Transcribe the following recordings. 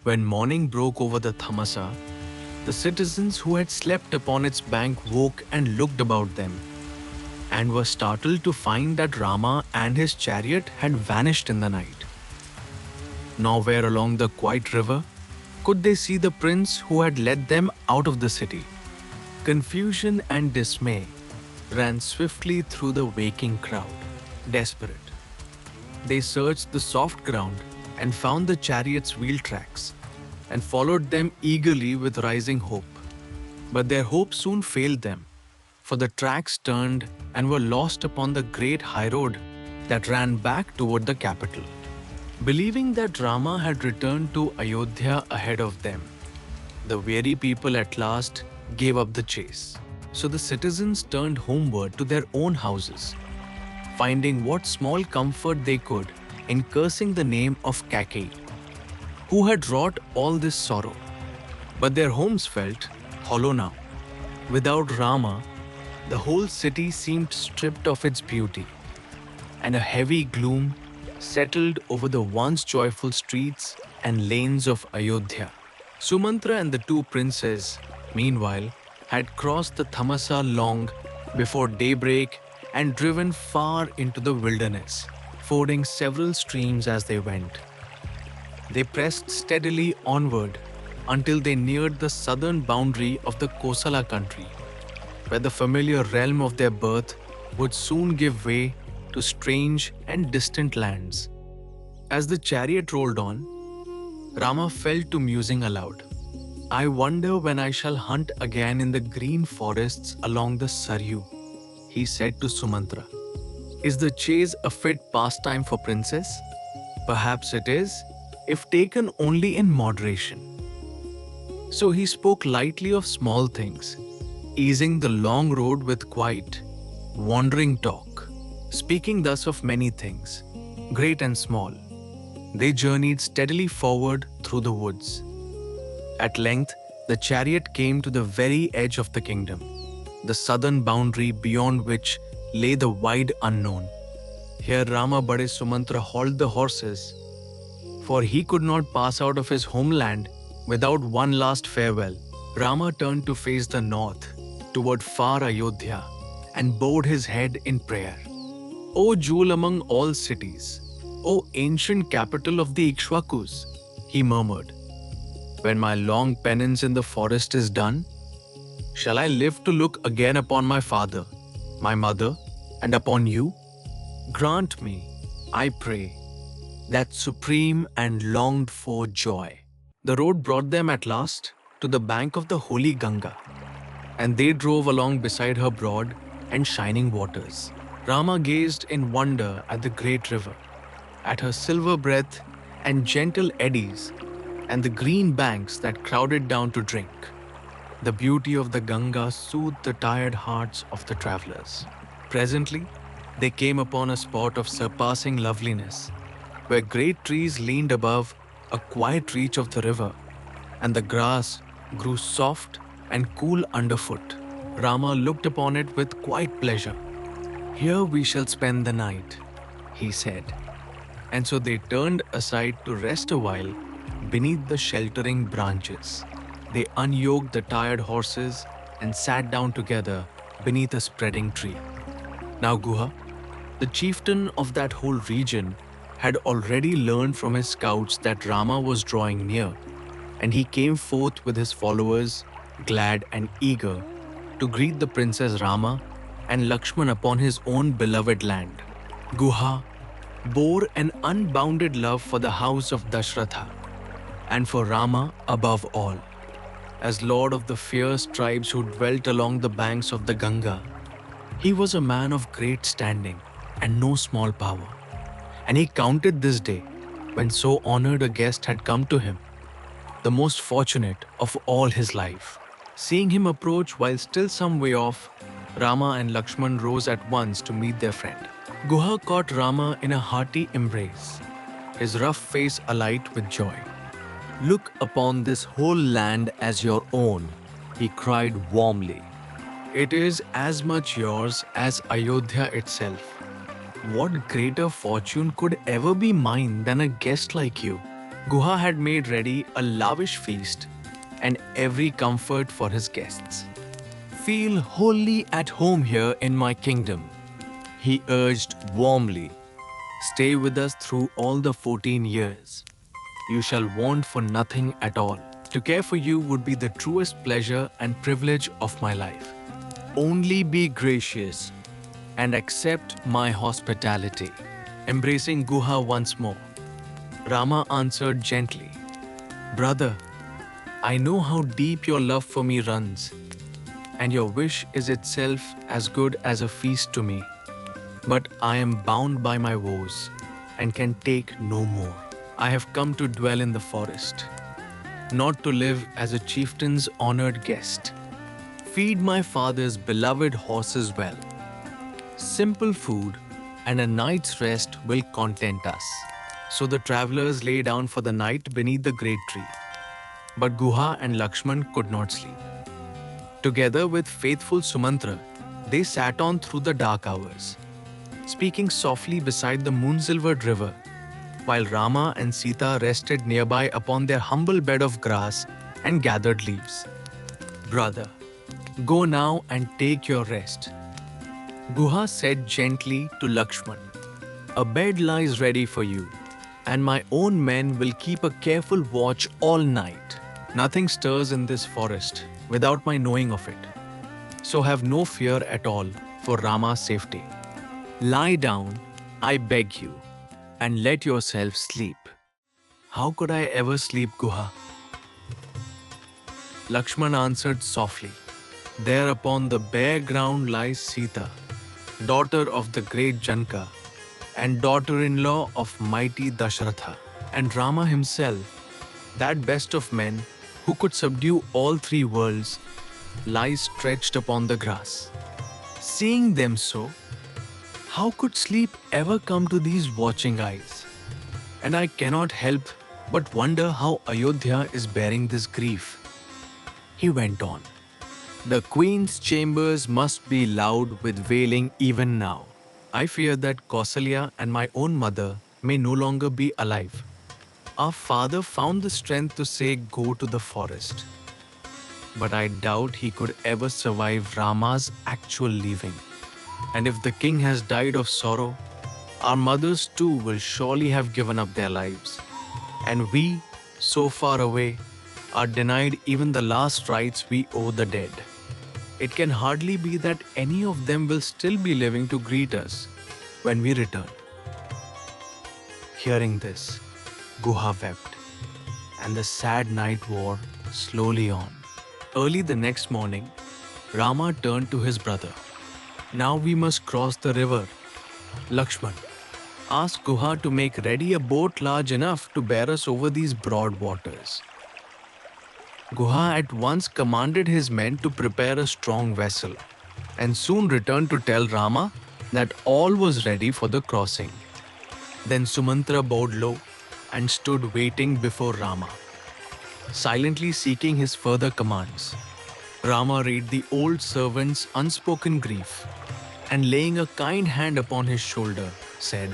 When morning broke over the Tamasa, the citizens who had slept upon its bank woke and looked about them, and were startled to find that Rama and his chariot had vanished in the night. Nowhere along the quiet river could they see the prince who had led them out of the city. Confusion and dismay ran swiftly through the waking crowd. Desperate, they searched the soft ground and found the chariot's wheel tracks and followed them eagerly with rising hope. But their hope soon failed them, for the tracks turned and were lost upon the great highroad that ran back toward the capital. Believing that Rama had returned to Ayodhya ahead of them, the weary people at last gave up the chase. So the citizens turned homeward to their own houses, finding what small comfort they could in cursing the name of Kaikeyi, who had wrought all this sorrow. But their homes felt hollow now. Without Rama, the whole city seemed stripped of its beauty, and a heavy gloom settled over the once joyful streets and lanes of Ayodhya. Sumantra and the two princes, meanwhile, had crossed the Tamasa long before daybreak and driven far into the wilderness, fording several streams as they went. They pressed steadily onward until they neared the southern boundary of the Kosala country, where the familiar realm of their birth would soon give way to strange and distant lands. As the chariot rolled on, Rama fell to musing aloud. I wonder when I shall hunt again in the green forests along the Saryu, he said to Sumantra. Is the chase a fit pastime for princess? Perhaps it is, if taken only in moderation. So he spoke lightly of small things, easing the long road with quiet, wandering talk. Speaking thus of many things, great and small, they journeyed steadily forward through the woods. At length, the chariot came to the very edge of the kingdom, the southern boundary beyond which lay the wide unknown. Here Rama bade Sumantra halt the horses, for he could not pass out of his homeland without one last farewell. Rama turned to face the north, toward far Ayodhya, and bowed his head in prayer. O jewel among all cities, O ancient capital of the Ikshwakus, he murmured, when my long penance in the forest is done, shall I live to look again upon my father, my mother, and upon you? Grant me, I pray, that supreme and longed for joy. The road brought them at last to the bank of the holy Ganga, and they drove along beside her broad and shining waters. Rama gazed in wonder at the great river, at her silver breath and gentle eddies, and the green banks that crowded down to drink. The beauty of the Ganga soothed the tired hearts of the travelers. Presently, they came upon a spot of surpassing loveliness, where great trees leaned above a quiet reach of the river, and the grass grew soft and cool underfoot. Rama looked upon it with quiet pleasure. Here we shall spend the night, he said. And so they turned aside to rest a while beneath the sheltering branches. They unyoked the tired horses and sat down together beneath a spreading tree. Now Guha, the chieftain of that whole region, had already learned from his scouts that Rama was drawing near, and he came forth with his followers, glad and eager, to greet the Princess Rama and Lakshmana upon his own beloved land. Guha bore an unbounded love for the house of Dashratha and for Rama above all. As lord of the fierce tribes who dwelt along the banks of the Ganga, he was a man of great standing and no small power, and he counted this day, when so honored a guest had come to him, the most fortunate of all his life. Seeing him approach while still some way off, Rama and Lakshman rose at once to meet their friend. Guha caught Rama in a hearty embrace, his rough face alight with joy. Look upon this whole land as your own, he cried warmly. It is as much yours as Ayodhya itself. What greater fortune could ever be mine than a guest like you? Guha had made ready a lavish feast and every comfort for his guests. Feel wholly at home here in my kingdom, he urged warmly. Stay with us through all the 14 years. You shall want for nothing at all. To care for you would be the truest pleasure and privilege of my life. Only be gracious and accept my hospitality. Embracing Guha once more, Rama answered gently, Brother, I know how deep your love for me runs, and your wish is itself as good as a feast to me. But I am bound by my woes and can take no more. I have come to dwell in the forest, not to live as a chieftain's honored guest. Feed my father's beloved horses well. Simple food and a night's rest will content us. So the travelers lay down for the night beneath the great tree. But Guha and Lakshman could not sleep. Together with faithful Sumantra, they sat on through the dark hours, speaking softly beside the moon-silvered river, while Rama and Sita rested nearby upon their humble bed of grass and gathered leaves. Brother, go now and take your rest, Guha said gently to Lakshman. A bed lies ready for you, and my own men will keep a careful watch all night. Nothing stirs in this forest without my knowing of it. So have no fear at all for Rama's safety. Lie down, I beg you, and let yourself sleep. How could I ever sleep, Guha? Lakshman answered softly. There upon the bare ground lies Sita, daughter of the great Janka, and daughter-in-law of mighty Dashratha, and Rama himself, that best of men who could subdue all three worlds, lies stretched upon the grass. Seeing them so, how could sleep ever come to these watching eyes? And I cannot help but wonder how Ayodhya is bearing this grief. He went on. The queen's chambers must be loud with wailing even now. I fear that Kausalya and my own mother may no longer be alive. Our father found the strength to say go to the forest. But I doubt he could ever survive Rama's actual leaving. And if the king has died of sorrow, our mothers too will surely have given up their lives. And we, so far away, are denied even the last rites we owe the dead. It can hardly be that any of them will still be living to greet us when we return. Hearing this, Guha wept, and the sad night wore slowly on. Early the next morning, Rama turned to his brother. Now we must cross the river. Lakshman, ask Guha to make ready a boat large enough to bear us over these broad waters. Guha at once commanded his men to prepare a strong vessel, and soon returned to tell Rama that all was ready for the crossing. Then Sumantra bowed low and stood waiting before Rama, silently seeking his further commands. Rama read the old servant's unspoken grief, and laying a kind hand upon his shoulder, said,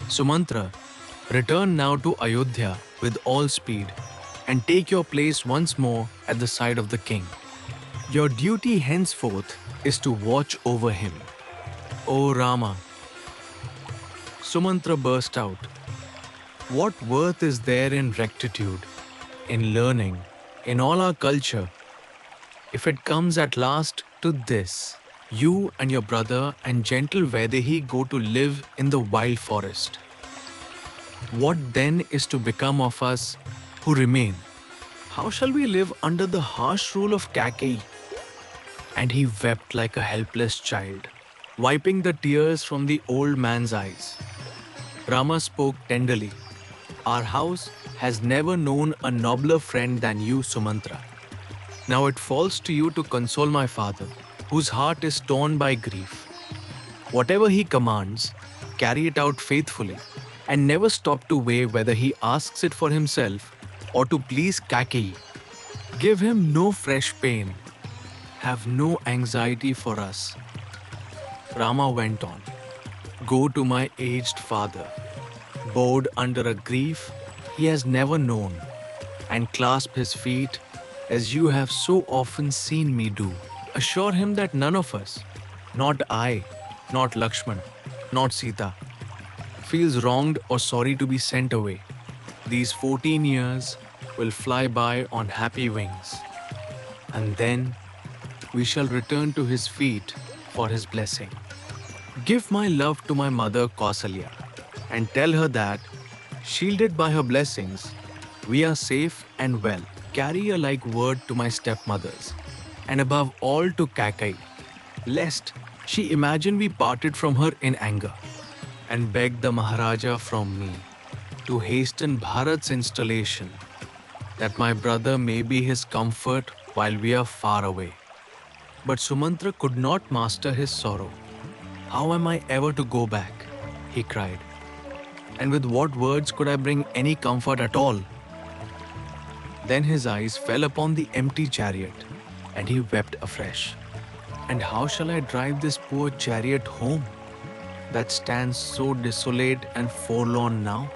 Sumantra, return now to Ayodhya with all speed, and take your place once more at the side of the king. Your duty henceforth is to watch over him. O Rama! Sumantra burst out. What worth is there in rectitude, in learning, in all our culture, if it comes at last to this? You and your brother and gentle Vaidehi go to live in the wild forest. What then is to become of us who remain? How shall we live under the harsh rule of Kaikeyi? And he wept like a helpless child, wiping the tears from the old man's eyes. Rama spoke tenderly. Our house has never known a nobler friend than you, Sumantra. Now it falls to you to console my father, whose heart is torn by grief. Whatever he commands, carry it out faithfully, and never stop to weigh whether he asks it for himself or to please Kaikeyi. Give him no fresh pain. Have no anxiety for us. Rama went on. Go to my aged father, bowed under a grief he has never known, and clasp his feet as you have so often seen me do. Assure him that none of us, not I, not Lakshman, not Sita, feels wronged or sorry to be sent away. These 14 years will fly by on happy wings, and then we shall return to his feet for his blessing. Give my love to my mother Kausalya, and tell her that, shielded by her blessings, we are safe and well. Carry a like word to my stepmothers, and above all to Kakai, lest she imagine we parted from her in anger, and beg the Maharaja from me to hasten Bharat's installation, that my brother may be his comfort while we are far away. But Sumantra could not master his sorrow. How am I ever to go back? He cried. And with what words could I bring any comfort at all? Then his eyes fell upon the empty chariot, and he wept afresh. And how shall I drive this poor chariot home, that stands so desolate and forlorn now,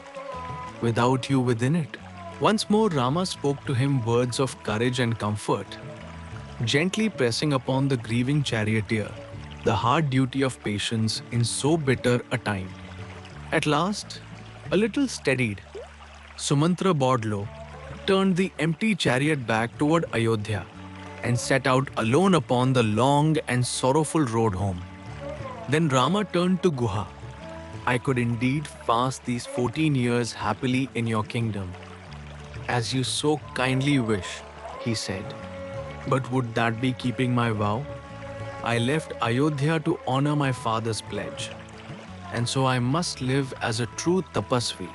without you within it? Once more Rama spoke to him words of courage and comfort, gently pressing upon the grieving charioteer the hard duty of patience in so bitter a time. At last, a little steadied, Sumantra Bodlo turned the empty chariot back toward Ayodhya and set out alone upon the long and sorrowful road home. Then Rama turned to Guha. I could indeed pass these 14 years happily in your kingdom, as you so kindly wish, he said. But would that be keeping my vow? I left Ayodhya to honor my father's pledge, and so I must live as a true tapasvi,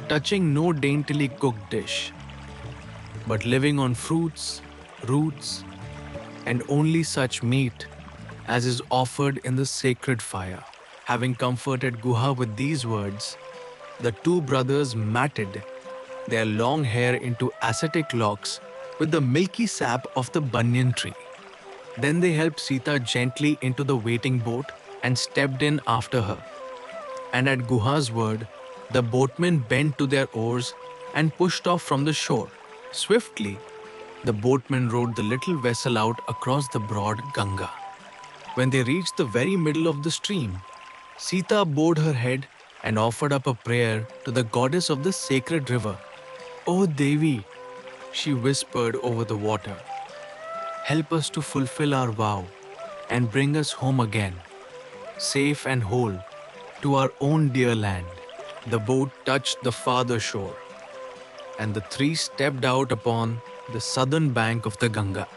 touching no daintily cooked dish, but living on fruits, roots, and only such meat as is offered in the sacred fire. Having comforted Guha with these words, the two brothers matted their long hair into ascetic locks with the milky sap of the banyan tree. Then they helped Sita gently into the waiting boat and stepped in after her. And at Guha's word, the boatmen bent to their oars and pushed off from the shore. Swiftly, the boatmen rowed the little vessel out across the broad Ganga. When they reached the very middle of the stream, Sita bowed her head and offered up a prayer to the goddess of the sacred river. "O Devi," she whispered over the water, "help us to fulfill our vow and bring us home again, safe and whole, to our own dear land." The boat touched the farther shore, and the three stepped out upon the southern bank of the Ganga.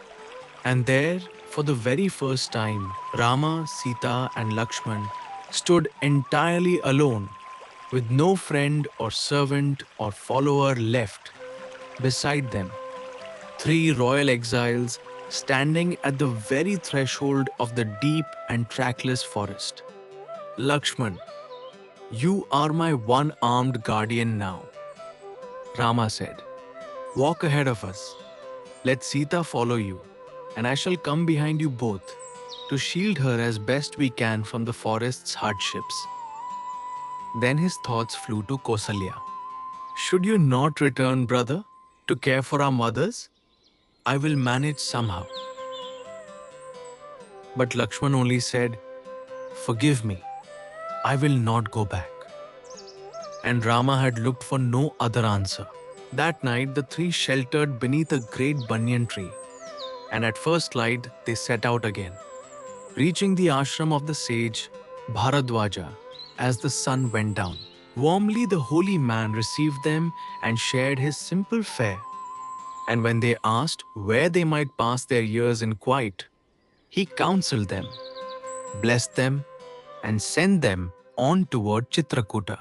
And there, for the very first time, Rama, Sita, and Lakshman stood entirely alone, with no friend or servant or follower left beside them. Three royal exiles standing at the very threshold of the deep and trackless forest. "Lakshman, you are my one-armed guardian now," Rama said. "Walk ahead of us. Let Sita follow you, and I shall come behind you both to shield her as best we can from the forest's hardships." Then his thoughts flew to Kausalya. "Should you not return, brother, to care for our mothers? I will manage somehow." But Lakshman only said, "Forgive me, I will not go back." And Rama had looked for no other answer. That night, the three sheltered beneath a great banyan tree, and at first light, they set out again, reaching the ashram of the sage Bharadwaja as the sun went down. Warmly, the holy man received them and shared his simple fare. And when they asked where they might pass their years in quiet, he counseled them, blessed them, and sent them on toward Chitrakuta.